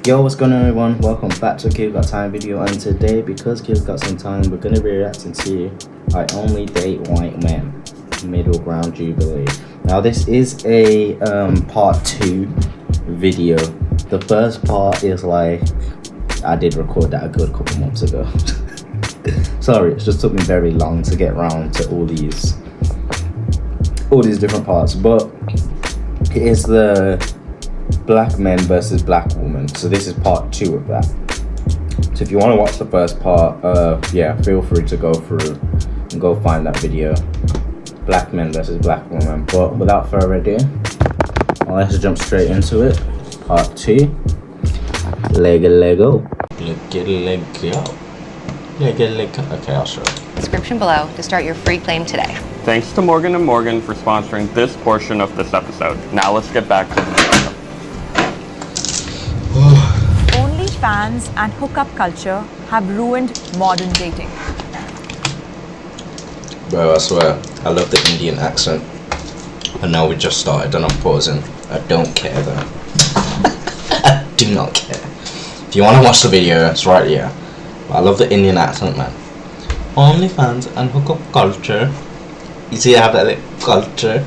Yo, what's going on, everyone? Welcome back to a Kid Got Time video, and today, because Kid's got some time, we're going to be reacting to I Only Date White Men, Middle Ground Jubilee. Now, this is a part 2 video. The first part is like, I did record that a good couple months ago. Sorry, it just took me very long to get around to all these different parts, but it is the black men versus black women, so this is part 2 of that. So if you want to watch the first part, yeah, feel free to go through and go find that video, black men versus black women. But without further ado, let's jump straight into it. Part 2. Lego. Okay, I'll show you. Description below to start your free claim today. Thanks to Morgan & Morgan for sponsoring this portion of this episode. Now let's get back to the video. OnlyFans and hookup culture have ruined modern dating. Bro, I swear, I love the Indian accent. And now we just started and I'm pausing. I don't care though. I do not care. If you want to watch the video, it's right here. But I love the Indian accent, man. OnlyFans and hookup culture. You see I have that culture?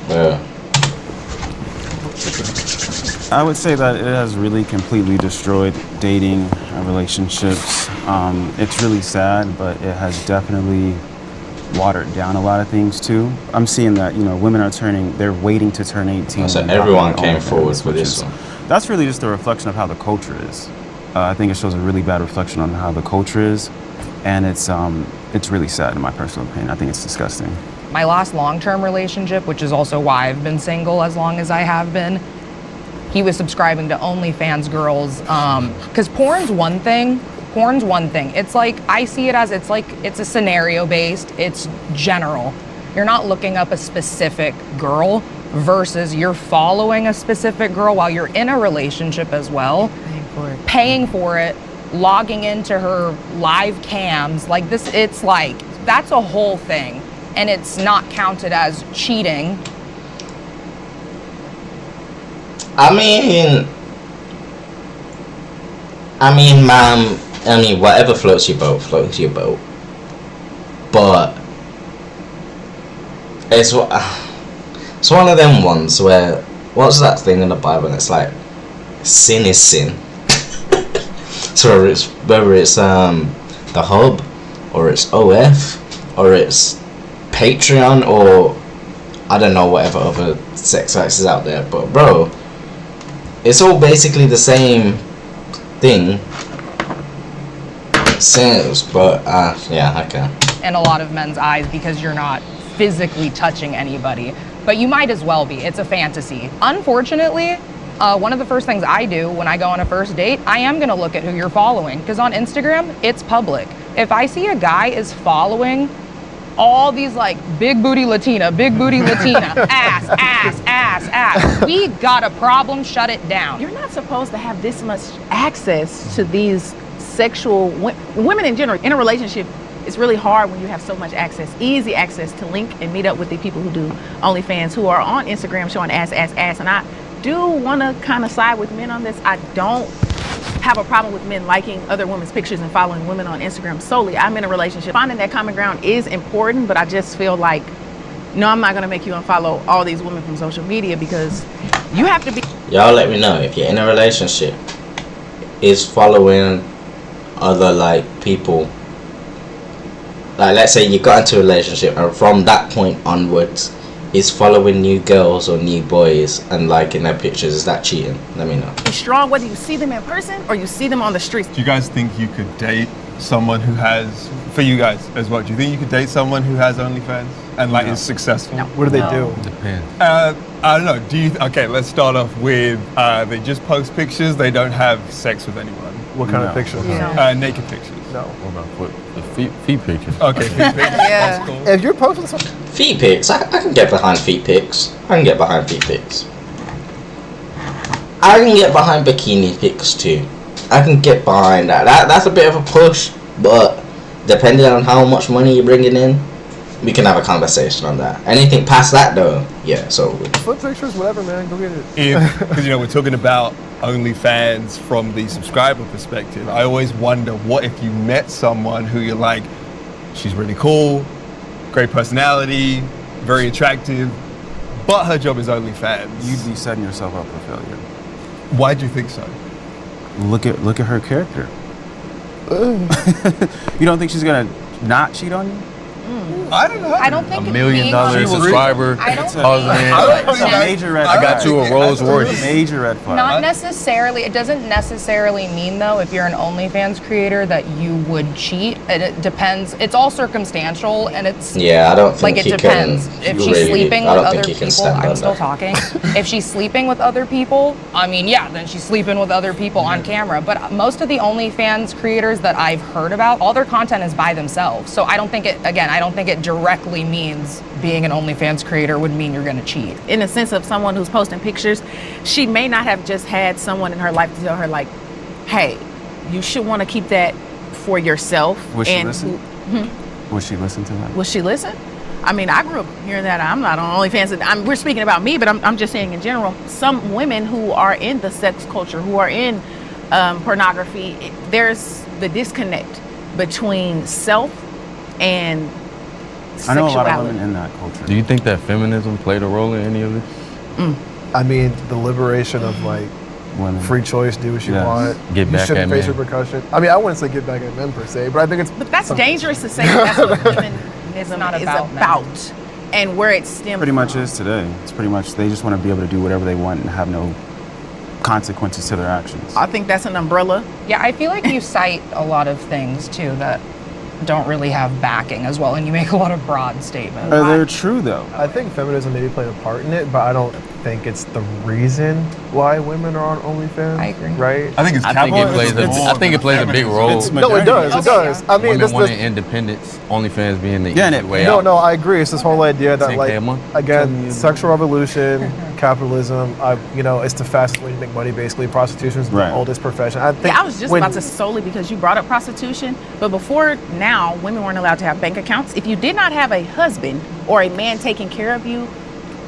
Bro. I would say that it has really completely destroyed dating relationships. It's really sad, but it has definitely watered down a lot of things too. I'm seeing that, women are they're waiting to turn 18. So everyone came forward for this one. That's really just a reflection of how the culture is. I think it shows a really bad reflection on how the culture is, and it's really sad in my personal opinion. I think it's disgusting. My last long-term relationship, which is also why I've been single as long as I have been, he was subscribing to OnlyFans girls, because porn's one thing. It's like, I see it as, it's a scenario-based, it's general. You're not looking up a specific girl versus you're following a specific girl while you're in a relationship as well. Paying for it, logging into her live cams, like this, it's like, that's a whole thing. And it's not counted as cheating. I mean, ma'am, whatever floats your boat, floats your boat. But it's one of them ones where, what's that thing in the Bible? And it's like, sin is sin. So whether it's the Hub, or it's OF, or it's Patreon, or I don't know, whatever other sex sites is out there. But bro, it's all basically the same thing. Sins, but yeah, okay. In a lot of men's eyes, because you're not physically touching anybody, but you might as well be. It's a fantasy. Unfortunately, one of the first things I do when I go on a first date, I am gonna look at who you're following, because on Instagram, it's public. If I see a guy is following all these like big booty Latina, ass, we got a problem, shut it down. You're not supposed to have this much access to these sexual women in general. In a relationship, it's really hard when you have so much access, easy access to link and meet up with the people who do OnlyFans, who are on Instagram showing ass. And I do want to kind of side with men on this. I don't have a problem with men liking other women's pictures and following women on Instagram solely. I'm in a relationship. Finding that common ground is important, but I just feel like, no, I'm not going to make you unfollow all these women from social media, because you have to be. Y'all let me know if you're in a relationship, is following other like people, like let's say you got into a relationship and from that point onwards is following new girls or new boys and liking their pictures, is that cheating? Let me know. Be strong whether you see them in person or you see them on the streets. Do you guys think you could date someone who has, for you guys as well, do you think you could date someone who has OnlyFans and like is successful? No. What do they do? Depends. I don't know. Okay, let's start off with they just post pictures. They don't have sex with anyone. What kind of pictures? Naked pictures. No. What about the feet pictures? Okay, feet pictures. Yeah. That's cool. If you're posting something, Feet pics, I can get behind feet pics. I can get behind feet pics. I can get behind bikini pics too. I can get behind that. That's a bit of a push, but depending on how much money you're bringing in, we can have a conversation on that. Anything past that though, yeah, so foot pictures, whatever, man, go get it. Because we're talking about OnlyFans from the subscriber perspective. I always wonder, what if you met someone who you're like, she's really cool, great personality, very attractive, but her job is OnlyFans. You'd be setting yourself up for failure. Why do you think so? Look at her character. You don't think she's gonna not cheat on you? I don't know. I don't think $1 it's million being on- subscriber. I don't husband. It's a major red I flag. got you a Rolls Royce. Major red flag. Not necessarily. It doesn't necessarily mean, though, if you're an OnlyFans creator, that you would cheat. It depends. It's all circumstantial, and it's Yeah, I don't think like it you depends. can. If she's really, sleeping I with don't think other you can people, stand I'm on still that. talking. If she's sleeping with other people, I mean, yeah, then she's sleeping with other people on camera. But most of the OnlyFans creators that I've heard about, all their content is by themselves. So I don't think it. Again, I don't think it directly means being an OnlyFans creator would mean you're going to cheat. In the sense of someone who's posting pictures, she may not have just had someone in her life to tell her, like, hey, you should want to keep that for yourself. Would she and listen? Would she listen to that? Will she listen? I mean, I grew up hearing that. I'm not on OnlyFans. We're speaking about me, but I'm just saying in general. Some women who are in the sex culture, who are in pornography, there's the disconnect between self and I know a lot of sexuality. women in that culture. Do you think that feminism played a role in any of this? I mean, the liberation of like Women. free choice, do what you Yes. want. Get You back shouldn't at face men. repercussion. I mean, I wouldn't say get back at men per se, but I think it's. But that's dangerous to say that's what feminism not is about men. about, and where it stems Pretty much from. is today. It's pretty much they just want to be able to do whatever they want and have no consequences to their actions. I think that's an umbrella. Yeah, I feel like you cite a lot of things too that don't really have backing as well, and you make a lot of broad statements. They're true though. I think feminism maybe played a part in it, but I don't think it's the reason why women are on OnlyFans. I agree. Right? I think it's I think it plays capitalism. I think it plays a big role. It's No, it does. It Okay, does. I mean, Women this, wanting independence, OnlyFans being the Yeah, and easy it- way no, out. no, I agree. It's this whole idea that, 10K like, a month? again, sexual revolution, capitalism. It's the fastest way to make money. Basically, prostitution is the Right. oldest profession. I think. Yeah, I was just when- about to solely because you brought up prostitution, but before now, women weren't allowed to have bank accounts. If you did not have a husband or a man taking care of you,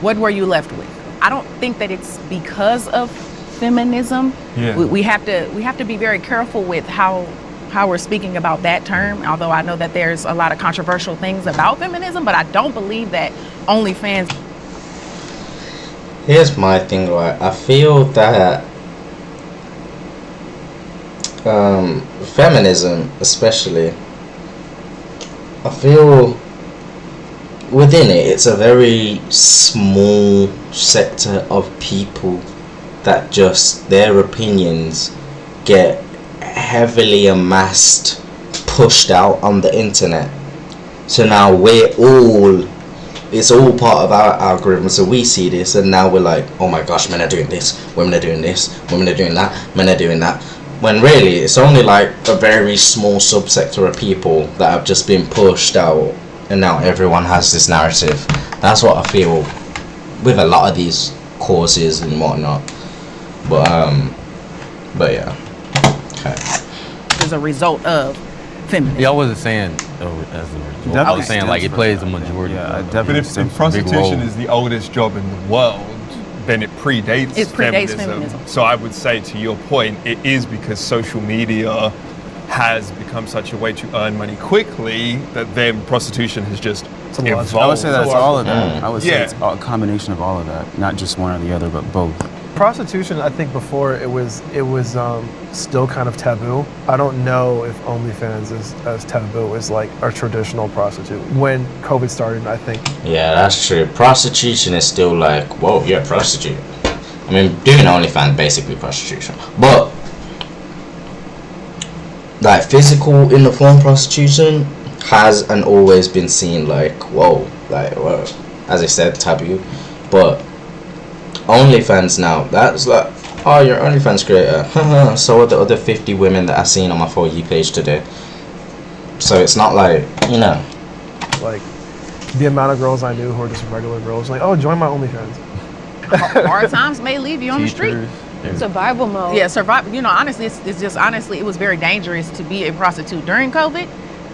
what were you left with? I don't think that it's because of feminism. Yeah. We have to be very careful with how we're speaking about that term. Although I know that there's a lot of controversial things about feminism, but I don't believe that OnlyFans. Here's my thing, right? I feel that feminism, especially, I feel within it, it's a very small sector of people that just their opinions get heavily amassed, pushed out on the internet. So now it's all part of our algorithm. So we see this and now we're like, oh my gosh, men are doing this, women are doing this, women are doing that, men are doing that. When really it's only like a very small subsector of people that have just been pushed out, and now everyone has this narrative. That's what I feel with a lot of these causes and whatnot. But yeah. Okay. As a result of feminism. Yeah, I wasn't saying as a result. I Definitely was saying like it stems plays a from that. majority. Yeah, of it it. definitely But if stems from prostitution role. is the oldest job in the world, then it predates, It predates feminism. So I would say, to your point, it is because social media has become such a way to earn money quickly that then prostitution has just evolved. I would say that's all of that. I would say Yeah. it's a combination of all of that, not just one or the other, but both. Prostitution, I think before it was still kind of taboo. I don't know if OnlyFans is as taboo as like a traditional prostitute. When COVID started, I think Yeah, that's true. Prostitution is still like, whoa, you're a prostitute. I mean, doing OnlyFans basically prostitution, but like physical in the form prostitution has and always been seen like, whoa, as I said, taboo. But OnlyFans now, that's like, oh, you're an OnlyFans creator. So are the other 50 women that I've seen on my For You page today. So it's not like, like the amount of girls I knew who were just regular girls, like, oh, join my OnlyFans. Hard times may leave you on the street. Survival mode. Yeah, survive. Honestly, it's just honestly, it was very dangerous to be a prostitute during COVID,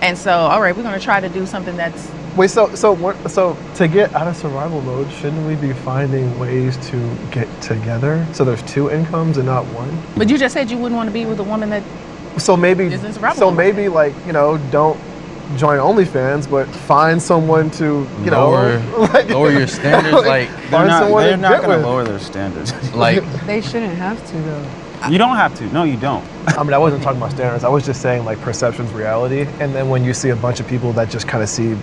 and so all right, we're gonna try to do something that's Wait, so to get out of survival mode, shouldn't we be finding ways to get together so there's 2 incomes and not 1? But you just said you wouldn't want to be with a woman that So maybe, is in survival mode. maybe like, you know, don't join OnlyFans, but find someone to, you Lower, know, like, lower your standards. Like, find someone they're to not get going to with. lower their standards. like They shouldn't have to though. You don't have to. No, you don't. I mean, I wasn't talking about standards. I was just saying like perception's reality. And then when you see a bunch of people that just kind of see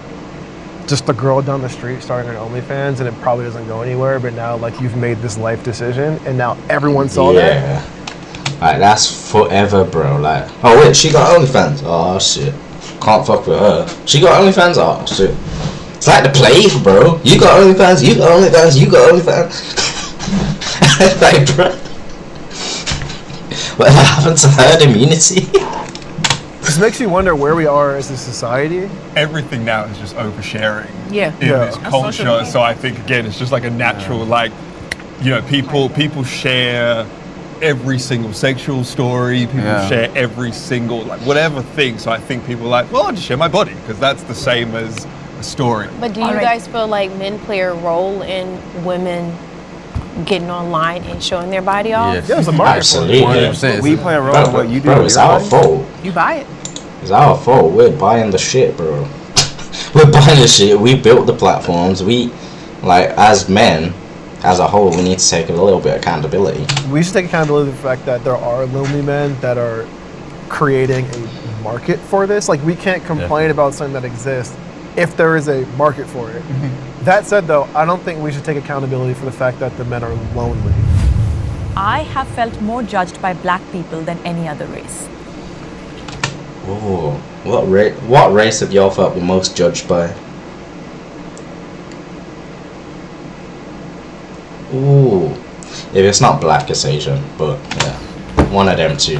just the girl down the street starting an OnlyFans and it probably doesn't go anywhere, but now like you've made this life decision and now everyone saw that. Yeah. Like, that's forever, bro. Like, oh wait, she got OnlyFans. Oh shit. Can't fuck with her. She got OnlyFans. Oh shit. It's like the plague, bro. You got OnlyFans. You got OnlyFans. You got OnlyFans. Like, bro. Whatever happened to herd immunity? This makes you wonder where we are as a society. Everything now is just oversharing Yeah. in Yeah. this That's culture. social media. So I think again, it's just like a natural, like, you know, people share every single sexual story. People Yeah. share every single like whatever thing. So I think people are like, well, I'll just share my body because that's the same as a story. But do you guys feel like men play a role in women getting online and showing their body off? yes. Yeah, it's a market Absolutely. for it. 100%. We play a role Bro, in what you do. bro, with it's your our body. fault. You buy it. It's our fault. We're buying the shit, bro. We're buying the shit. We built the platforms. We, like, as men, as a whole, we need to take a little bit of accountability. We should take accountability for the fact that there are lonely men that are creating a market for this. Like, we can't complain about something that exists if there is a market for it. That said, though, I don't think we should take accountability for the fact that the men are lonely. I have felt more judged by black people than any other race. Oh, what race have y'all felt the most judged by? Ooh, if it's not black, it's Asian, but yeah, one of them two.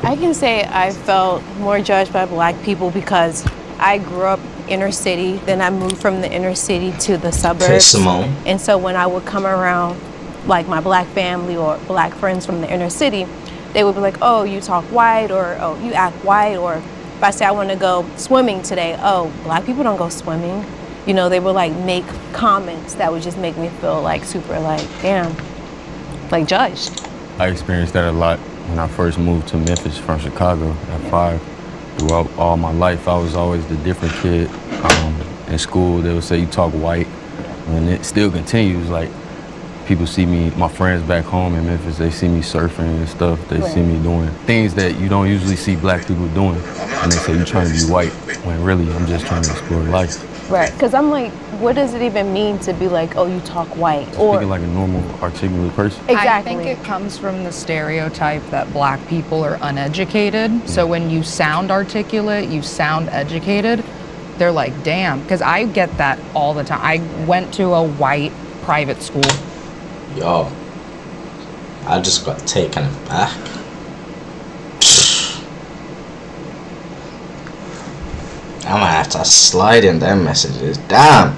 I can say I felt more judged by black people because I grew up inner city, then I moved from the inner city to the suburbs. Okay, Simone. And so when I would come around like my black family or black friends from the inner city, they would be like, oh, you talk white, or oh, you act white, or if I say I want to go swimming today, oh, black people don't go swimming. You know, they would like make comments that would just make me feel like super like, damn, like judged. I experienced that a lot when I first moved to Memphis from Chicago at 5. Throughout all my life, I was always the different kid. In school, they would say you talk white, and it still continues. Like, people see me, my friends back home in Memphis, they see me surfing and stuff. They see me doing things that you don't usually see black people doing. And they say, you're trying to be white, when really, I'm just trying to explore life. Right, because I'm like, what does it even mean to be like, oh, you talk white? Or Speaking like a normal, articulate person. exactly. I think it comes from the stereotype that black people are uneducated. So when you sound articulate, you sound educated, they're like, damn. Because I get that all the time. I went to a white private school. Yo, I just got taken back. I might have to slide in them messages. Damn,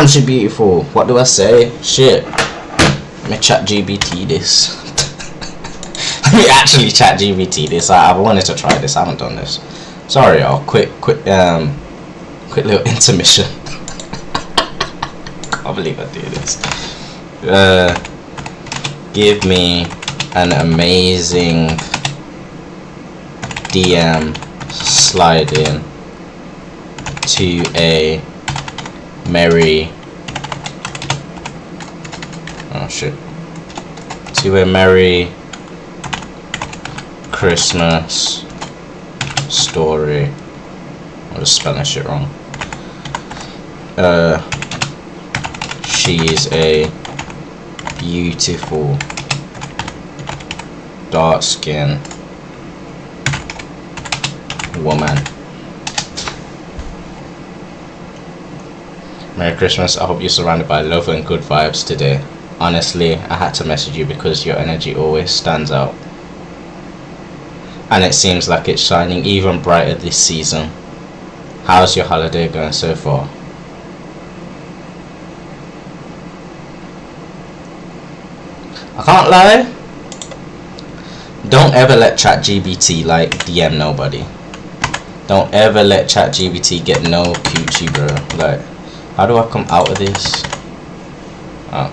she beautiful. What do I say? Shit. Let me ChatGPT this. Let me actually ChatGPT this. I've wanted to try this. I haven't done this. Sorry, y'all. Quick little intermission. Can't believe I do this. Give me an amazing DM slide in to a merry Christmas story. I'm just spelling shit wrong. She's a beautiful dark skin woman. Merry Christmas. I hope you're surrounded by love and good vibes today. Honestly, I had to message you because your energy always stands out. And it seems like it's shining even brighter this season. How's your holiday going so far? I can't lie. Don't ever let ChatGPT like DM nobody. Don't ever let ChatGPT get no coochie, bro. Like, how do I come out of this? Oh.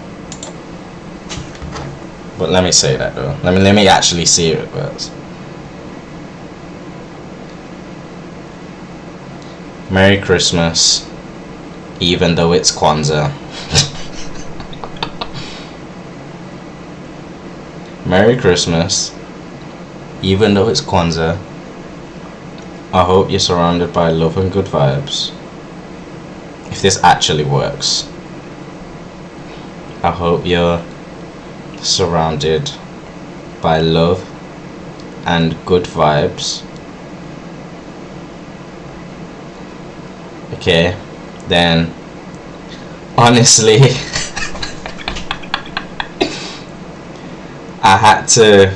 But let me say that though. Let me actually see it first. Merry Christmas, even though it's Kwanzaa. Merry Christmas, even though it's Kwanzaa. I hope you're surrounded by love and good vibes. If this actually works. I hope you're surrounded by love and good vibes. Okay, then honestly I had to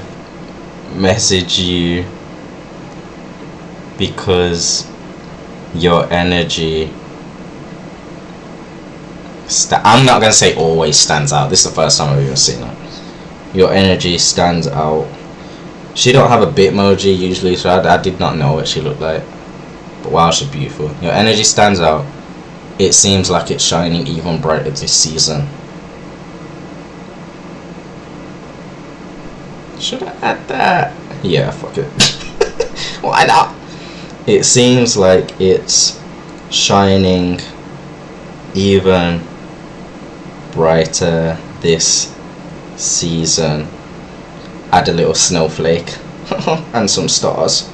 message you because your energy I'm not gonna say always stands out. This is the first time I've even seen it. Your energy stands out. She don't have a bitmoji usually, so I did not know what she looked like. But wow, she's beautiful. Your energy stands out. It seems like it's shining even brighter this season. Should I add that? Yeah, fuck it. Why not? It seems like it's shining even brighter this season. Add a little snowflake and some stars.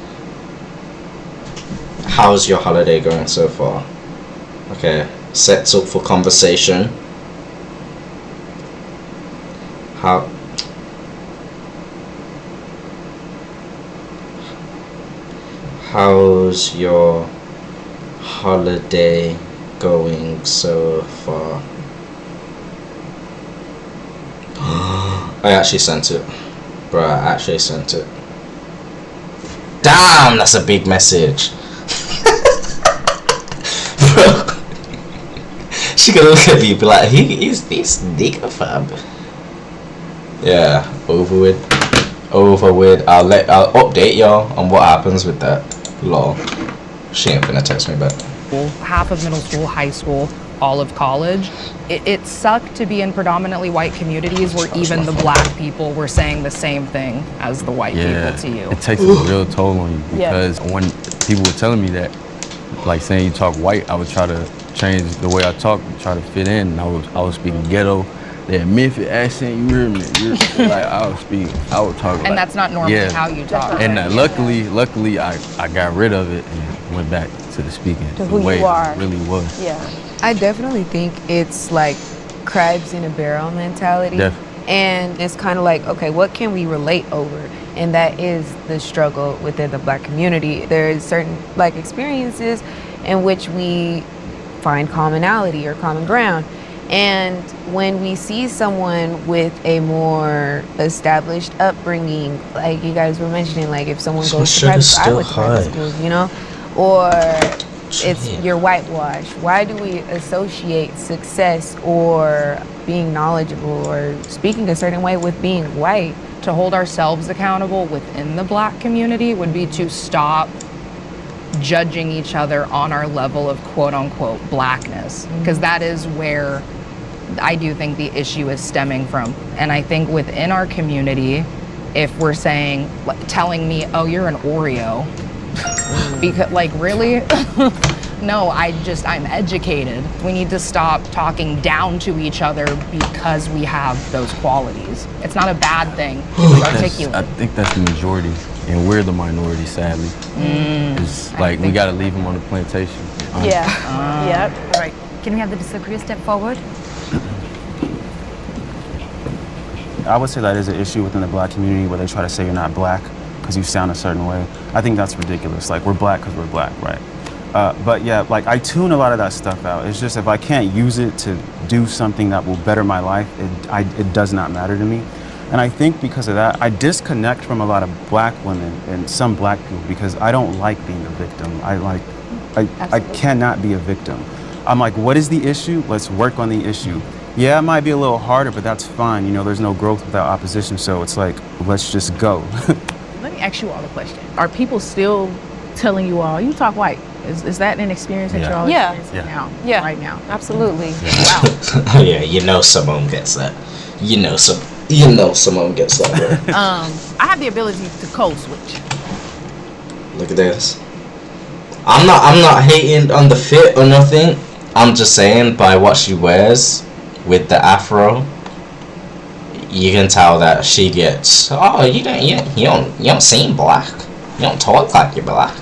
How's your holiday going so far? Okay, sets up for conversation. How's your holiday going so far? I actually sent it. Bro, I actually sent it. Damn, that's a big message. Bro. She gonna look at me and be like, he's this nigga fam. Yeah, over with. I'll update y'all on what happens with that. Lol. She ain't gonna text me back. Half of middle school, high school, all of college. It sucked to be in predominantly white communities where even the black people were saying the same thing as the white people to you. It takes a real toll on you because when people were telling me that, like saying you talk white, I would try to change the way I talk, try to fit in. And I was speaking ghetto, that Memphis accent. You hear me? Like I would talk. And like, that's not normally how you talk. And luckily, I got rid of it and went back to the speaking To the who way you are. it really was. Yeah. I definitely think it's like crabs in a barrel mentality. And it's kind of like, okay, what can we relate over? And that is the struggle within the black community. There's certain like experiences in which we find commonality or common ground. And when we see someone with a more established upbringing, like you guys were mentioning, like if someone goes to private school, I went to private schools, you know, or it's your whitewash. Why do we associate success or being knowledgeable or speaking a certain way with being white? To hold ourselves accountable within the black community would be to stop judging each other on our level of quote unquote blackness, because that is where I do think the issue is stemming from. And I think within our community, if we're telling me, oh, you're an Oreo, because like really? No, I'm educated. We need to stop talking down to each other because we have those qualities. It's not a bad thing to be articulate. I think that's the majority, and we're the minority, sadly. It's like we gotta leave them on the plantation. Yeah. Yep. All right. Can we have the disagree step forward? I would say that is an issue within the black community where they try to say you're not black because you sound a certain way. I think that's ridiculous. Like, we're black because we're black, right? But yeah, like I tune a lot of that stuff out. It's just if I can't use it to do something that will better my life, it does not matter to me. And I think because of that, I disconnect from a lot of black women and some black people because I don't like being a victim. I cannot be a victim. I'm like, what is the issue? Let's work on the issue. Yeah, it might be a little harder, but that's fine. You know, there's no growth without opposition. So it's like, let's just go. Let me ask you all a question. Are people still telling you all, you talk white. Is that an experience that you're all Yeah. experiencing now? Yeah. Right now. Absolutely. Wow. Oh yeah, you know Simone gets that. You know Simone gets that, bro. I have the ability to code switch. Look at this. I'm not hating on the fit or nothing. I'm just saying by what she wears with the afro, you can tell that she gets. Oh, you don't seem black. You don't talk like you're black.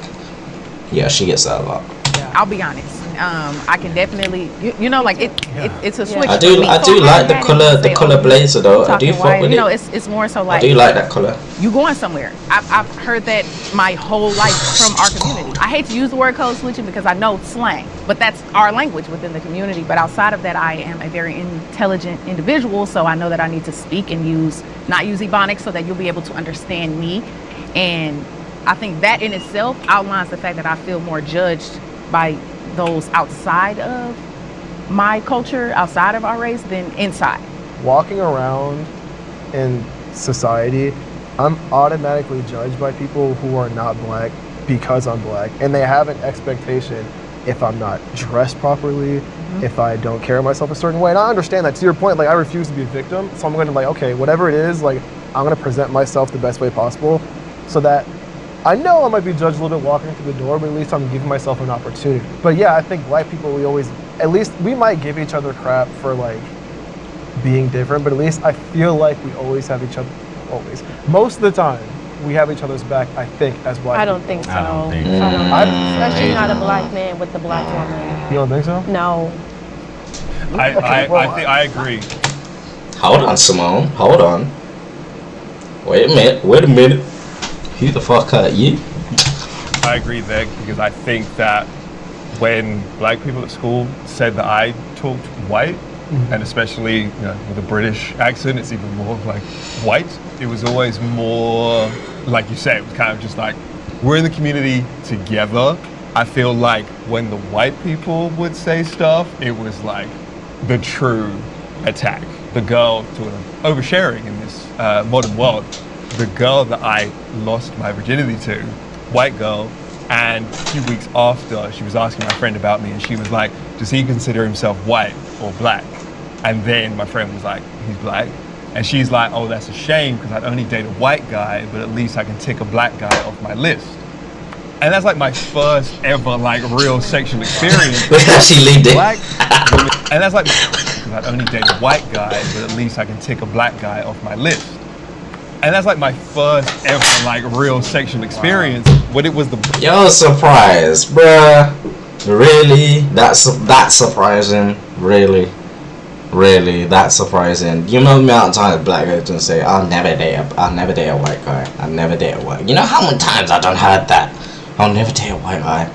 Yeah, she gets that a lot. I'll be honest. I can definitely, you know, like it's a switch. I do for me. like the color blazer though. I do Talking fuck white, with you know, it. it's more so like I do like that color. you going somewhere. I've heard that my whole life from our community. I hate to use the word code switching because I know slang, but that's our language within the community. But outside of that, I am a very intelligent individual, so I know that I need to speak and not use Ebonics so that you'll be able to understand me. And I think that in itself outlines the fact that I feel more judged by those outside of my culture, outside of our race, than inside. Walking around in society, I'm automatically judged by people who are not black because I'm black, and they have an expectation if I'm not dressed properly, if I don't carry myself a certain way. And I understand that, to your point, like I refuse to be a victim, so I'm going to okay, whatever it is, like I'm going to present myself the best way possible so that I know I might be judged a little bit walking through the door, but at least I'm giving myself an opportunity. But yeah, I think black people, we might give each other crap for like being different, but at least I feel like we always have each other, most of the time, we have each other's back, I think, as black I don't people. think so. I don't think so. Especially not a black man with a black woman. You don't think so? No. I agree. Hold on, Simone. Hold on. Wait a minute. Who the fuck are you? I agree there because I think that when black people at school said that I talked white, and especially with a British accent, it's even more like white. It was always more, like you said, it was kind of just like, we're in the community together. I feel like when the white people would say stuff, it was like the true attack. The girl, oversharing in this modern world, the girl that I lost my virginity to, white girl, and a few weeks after, she was asking my friend about me, and she was like, does he consider himself white or black? And then my friend was like, he's black. And she's like, oh, that's a shame, because I'd only date a white guy, but at least I can tick a black guy off my list. And that's like my first ever like real sexual experience. Look how she leaned it. Black women, and that's like, because I'd only date a white guy, but at least I can tick a black guy off my list. And that's like my first ever like real sexual experience when it was the. Yo, surprised, bruh. Really? That's surprising. Really, that's surprising. You know the amount of times black guys gonna say, I'll never date a white guy. I'll never date a white. You know how many times I done heard that? I'll never date a white guy.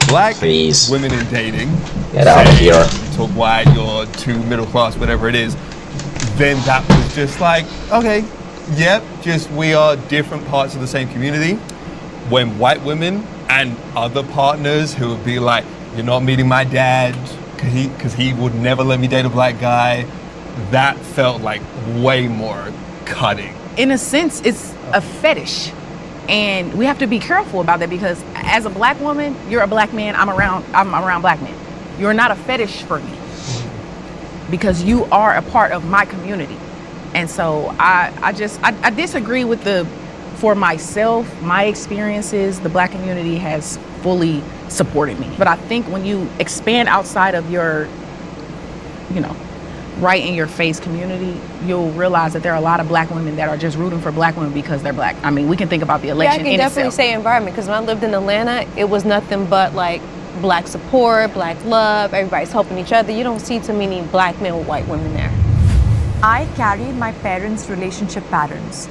Black Please. women in dating. Get out of here. You talk white, you're too middle class, whatever it is. Then that was just like, okay, yep, just we are different parts of the same community. When white women and other partners who would be like, you're not meeting my dad, because he would never let me date a black guy, that felt like way more cutting. In a sense, it's a fetish. And we have to be careful about that because as a black woman, you're a black man, I'm around black men. You're not a fetish for me because you are a part of my community. And so I disagree with for myself, my experiences, the black community has fully supported me. But I think when you expand outside of your, right in your face community, you'll realize that there are a lot of black women that are just rooting for black women because they're black. I mean, we can think about the election. Yeah, I can definitely say environment because when I lived in Atlanta, it was nothing but like black support, black love, everybody's helping each other. You don't see too many black men with white women there. I carried my parents' relationship patterns.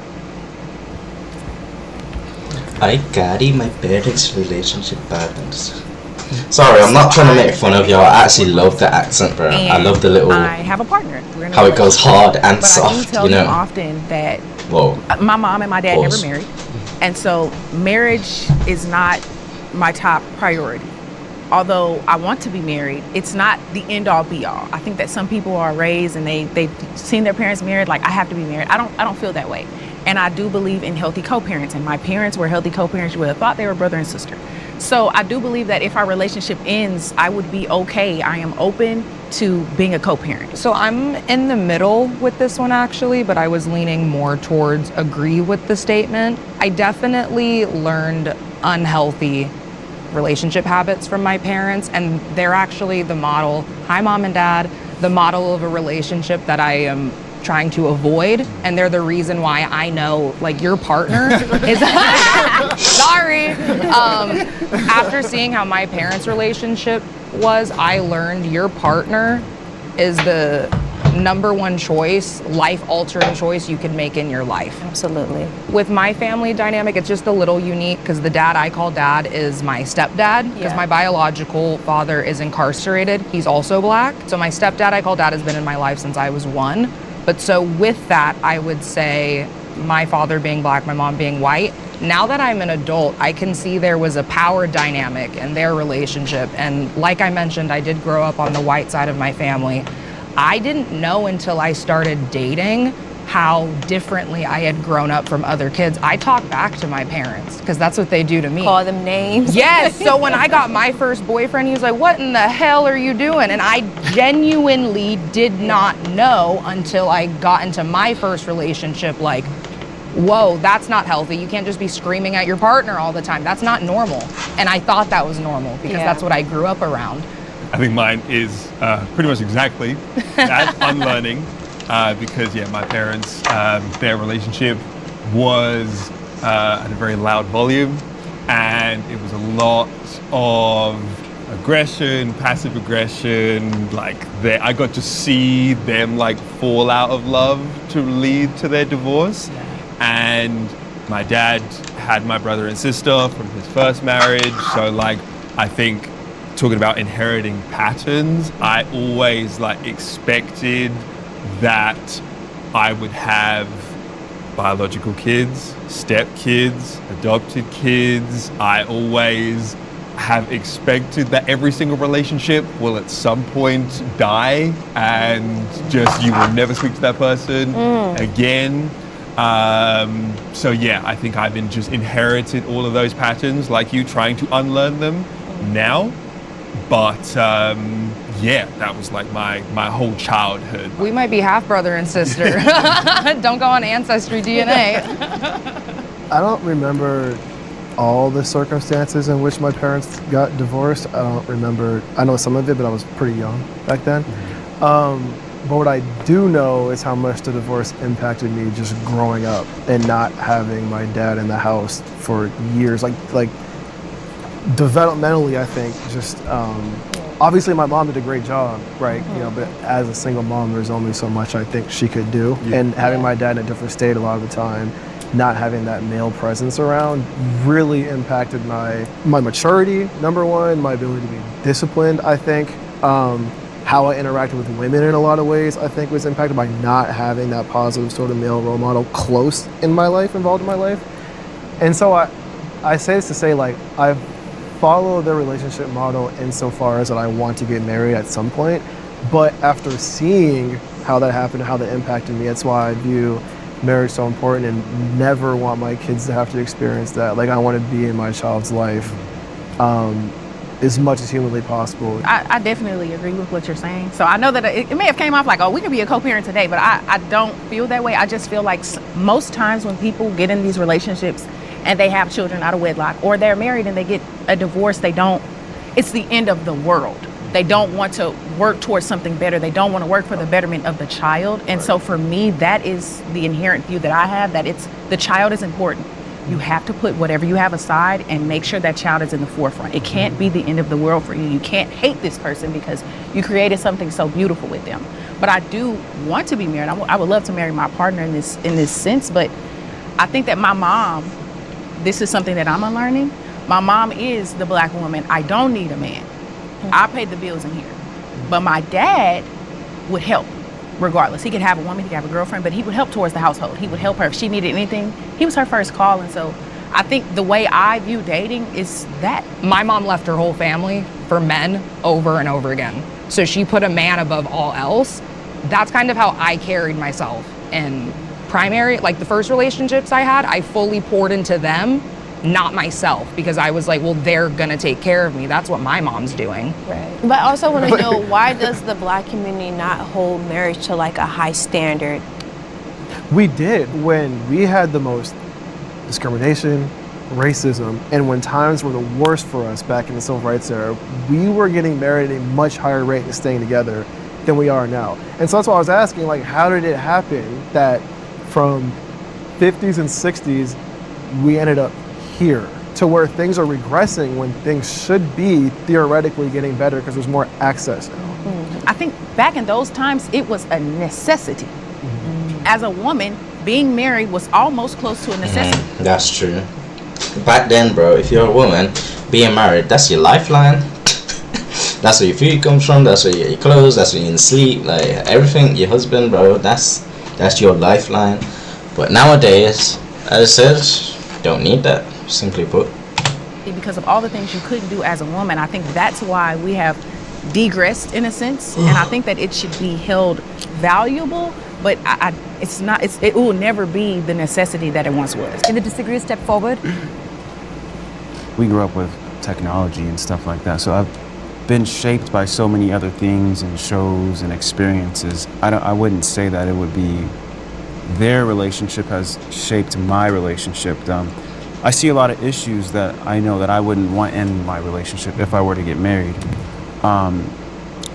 I carry my parents' relationship patterns. Sorry, I'm not trying to make fun of y'all. I actually love the accent, bro. I love the little. I have a partner. How it goes hard and but soft, I do tell them often that my mom and my dad never married, and so marriage is not my top priority. although I want to be married, it's not the end all be all. I think that some people are raised and they've seen their parents married, like I have to be married. I don't feel that way. And I do believe in healthy co-parenting. My parents were healthy co-parents. You would have thought they were brother and sister. So I do believe that if our relationship ends, I would be okay. I am open to being a co-parent. So I'm in the middle with this one actually, but I was leaning more towards agree with the statement. I definitely learned unhealthy relationship habits from my parents, and they're actually the model, hi mom and dad, the model of a relationship that I am trying to avoid, and they're the reason why I know like your partner is sorry. After seeing how my parents' relationship was, I learned your partner is the number one choice, life-altering choice you could make in your life. Absolutely. With my family dynamic, it's just a little unique because the dad I call dad is my stepdad because my biological father is incarcerated. He's also black. So my stepdad I call dad has been in my life since I was 1. But so with that, I would say my father being black, my mom being white. Now that I'm an adult, I can see there was a power dynamic in their relationship. And like I mentioned, I did grow up on the white side of my family. I didn't know until I started dating how differently I had grown up from other kids. I talk back to my parents because that's what they do to me. Call them names. Yes, so when I got my first boyfriend, he was like, what in the hell are you doing? And I genuinely did not know until I got into my first relationship, like, whoa, that's not healthy. You can't just be screaming at your partner all the time. That's not normal. And I thought that was normal because that's what I grew up around. I think mine is pretty much exactly that, unlearning, because my parents, their relationship was at a very loud volume, and it was a lot of aggression, passive aggression. Like I got to see them like fall out of love to lead to their divorce. And my dad had my brother and sister from his first marriage, so like I think, talking about inheriting patterns, I always like expected that I would have biological kids, step kids, adopted kids. I always have expected that every single relationship will at some point die and just you will never speak to that person again. So I think I've been just inherited all of those patterns, like you, trying to unlearn them now. But that was like my whole childhood. We might be half brother and sister. Don't go on Ancestry DNA. I don't remember all the circumstances in which my parents got divorced. I don't remember. I know some of it, but I was pretty young back then. But what I do know is how much the divorce impacted me just growing up and not having my dad in the house for years. Like developmentally, I think just obviously my mom did a great job, right? You know, but as a single mom, there's only so much I think she could do. And having my dad in a different state a lot of the time, not having that male presence around really impacted my maturity, number one, my ability to be disciplined, I think. How I interacted with women in a lot of ways, I think, was impacted by not having that positive sort of male role model close in my life, involved in my life. And so I say this to say, like, I've followed the relationship model insofar as that I want to get married at some point. But after seeing how that happened, how that impacted me, that's why I view marriage so important and never want my kids to have to experience that. Like, I want to be in my child's life as much as humanly possible. I definitely agree with what you're saying. So I know that it may have came off like, oh, we could be a co-parent today, but I don't feel that way. I just feel like most times when people get in these relationships and they have children out of wedlock, or they're married and they get a divorce, it's the end of the world. They don't want to work towards something better. They don't want to work for the betterment of the child. And so for me, that is the inherent view that I have, that the child is important. You have to put whatever you have aside and make sure that child is in the forefront. It can't be the end of the world for you. You can't hate this person because you created something so beautiful with them. But I do want to be married. I would love to marry my partner in this sense. But I think that my mom, this is something that I'm unlearning. My mom is the black woman. I don't need a man. I pay the bills in here. But my dad would help. Regardless, he could have a woman, he could have a girlfriend, but he would help towards the household. He would help her if she needed anything. He was her first call. And so I think the way I view dating is that. My mom left her whole family for men over and over again. So she put a man above all else. That's kind of how I carried myself in primary, like the first relationships I had, I fully poured into them, not myself, because I was like, well, they're gonna take care of me. That's what my mom's doing. Right. But I also want to know, why does the Black community not hold marriage to like a high standard? We did when we had the most discrimination, racism, and when times were the worst for us back in the civil rights era, we were getting married at a much higher rate and staying together than we are now. And so that's why I was asking, like, how did it happen that from 50s and 60s, we ended up here to where things are regressing when things should be theoretically getting better because there's more access now? I think back in those times, it was a necessity. As a woman, being married was almost close to a necessity. That's true. Back then, bro, if you're a woman, being married, that's your lifeline. That's where your food comes from, that's where you get your clothes, that's where you can sleep, like everything, your husband, bro, that's your lifeline. But nowadays, as I said, don't need that, simply put. Because of all the things you couldn't do as a woman, I think that's why we have digressed in a sense, and I think that it should be held valuable, but it will never be the necessity that it once was. Can the disagree step forward? We grew up with technology and stuff like that, so I've been shaped by so many other things and shows and experiences. I wouldn't say that it would be their relationship has shaped my relationship. I see a lot of issues that I know that I wouldn't want in my relationship if I were to get married.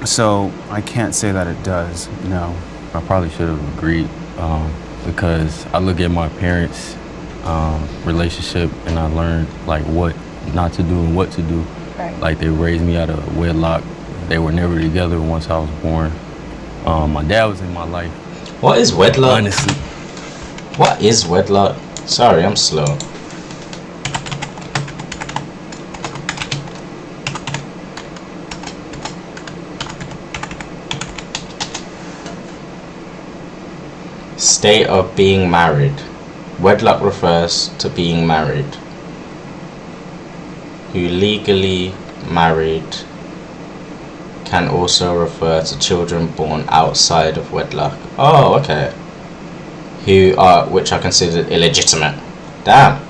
So I can't say that it does, no. I probably should have agreed because I look at my parents' relationship and I learned like what not to do and what to do. Right. Like they raised me out of wedlock. They were never together once I was born. My dad was in my life. What is wedlock? Honestly. What is wedlock? Sorry, I'm slow. State of being married. Wedlock refers to being married. Who legally married can also refer to children born outside of wedlock. Oh, okay. Which are considered illegitimate. Damn.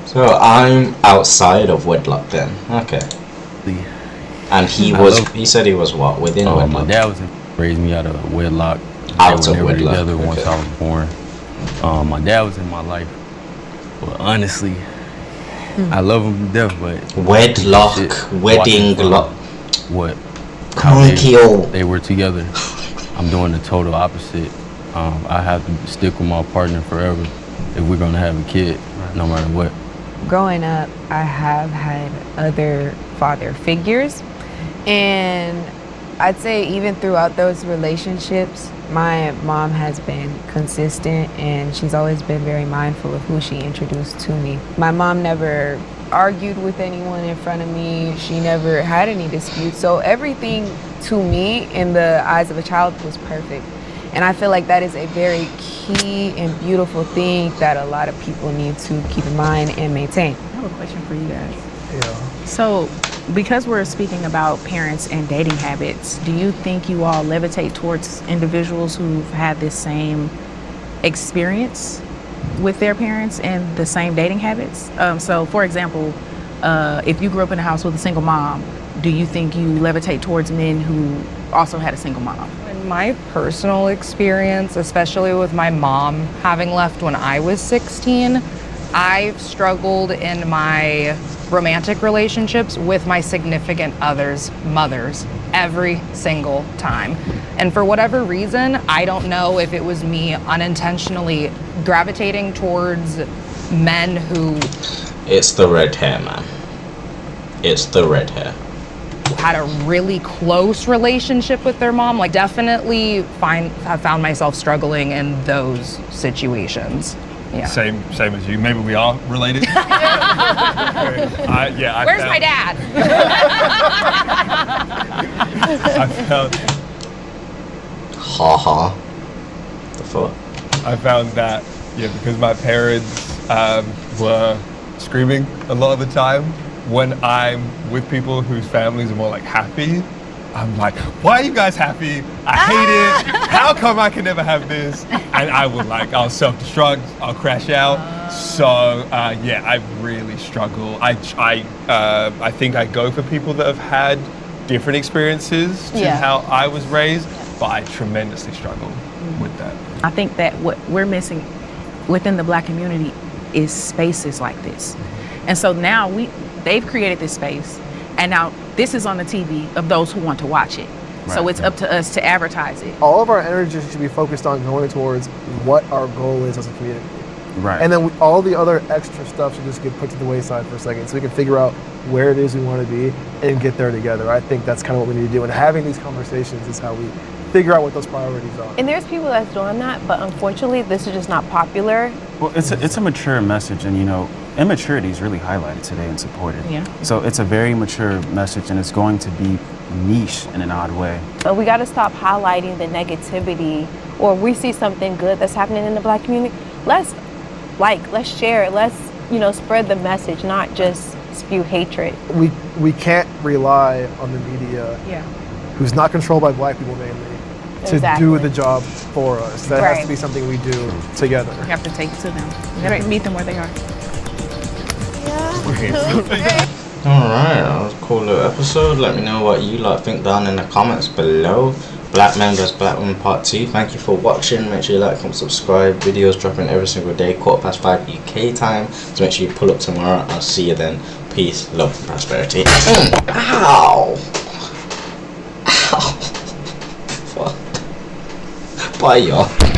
So I'm outside of wedlock then. Okay. And he said he was what? Within wedlock? My dad raised me out of wedlock. Out they of were never wedlock. together once I was born. My dad was in my life. But honestly, I love him to death, but wedlock, wedding lock. What? They were together. I'm doing the total opposite. I have to stick with my partner forever if we're gonna have a kid, no matter what. Growing up, I have had other father figures, and I'd say even throughout those relationships, my mom has been consistent and she's always been very mindful of who she introduced to me. My mom never argued with anyone in front of me. She never had any disputes. So everything to me in the eyes of a child was perfect. And I feel like that is a very key and beautiful thing that a lot of people need to keep in mind and maintain. I have a question for you guys. Yeah. So, because we're speaking about parents and dating habits, do you think you all levitate towards individuals who've had this same experience with their parents and the same dating habits? So, for example, if you grew up in a house with a single mom, do you think you levitate towards men who also had a single mom? In my personal experience, especially with my mom having left when I was 16, I've struggled in my romantic relationships with my significant others' mothers every single time. And for whatever reason, I don't know if it was me unintentionally gravitating towards men who... It's the red hair, man. It's the red hair. Had a really close relationship with their mom. Like, definitely have found myself struggling in those situations. Yeah. Same as you. Maybe we are related. Where's my dad? I found. Ha ha. The fuck? I found that because my parents were screaming a lot of the time. when I'm with people whose families are more like happy, I'm like, why are you guys happy? I hate it. How come I can never have this? And I'll self-destruct, I'll crash out. So yeah, I really struggle. I think I go for people that have had different experiences to how I was raised, but I tremendously struggle with that. I think that what we're missing within the Black community is spaces like this. And so now they've created this space, and now this is on the TV of those who want to watch it. Right. So it's up to us to advertise it. All of our energy should be focused on going towards what our goal is as a community. Right. And then all the other extra stuff should just get put to the wayside for a second so we can figure out where it is we want to be and get there together. I think that's kind of what we need to do. And having these conversations is how we figure out what those priorities are. And there's people that's doing that, but unfortunately, this is just not popular. Well, it's a mature message, and immaturity is really highlighted today and supported. Yeah. So it's a very mature message, and it's going to be niche in an odd way. But we got to stop highlighting the negativity, or we see something good that's happening in the Black community. Let's share it. Let's, spread the message, not just spew hatred. We can't rely on the media, who's not controlled by Black people mainly, to do the job for us. That has to be something we do together. We have to take it to them. We have to meet them where they are. Alright, that was a cool little episode. Let me know what you think down in the comments below. Black Men vs Black Women Part 2. Thank you for watching. Make sure you like, comment, subscribe. Videos dropping every single day, 5:15 UK time. So make sure you pull up tomorrow. I'll see you then. Peace, love, and prosperity. Ow! Ow! What? Bye, y'all.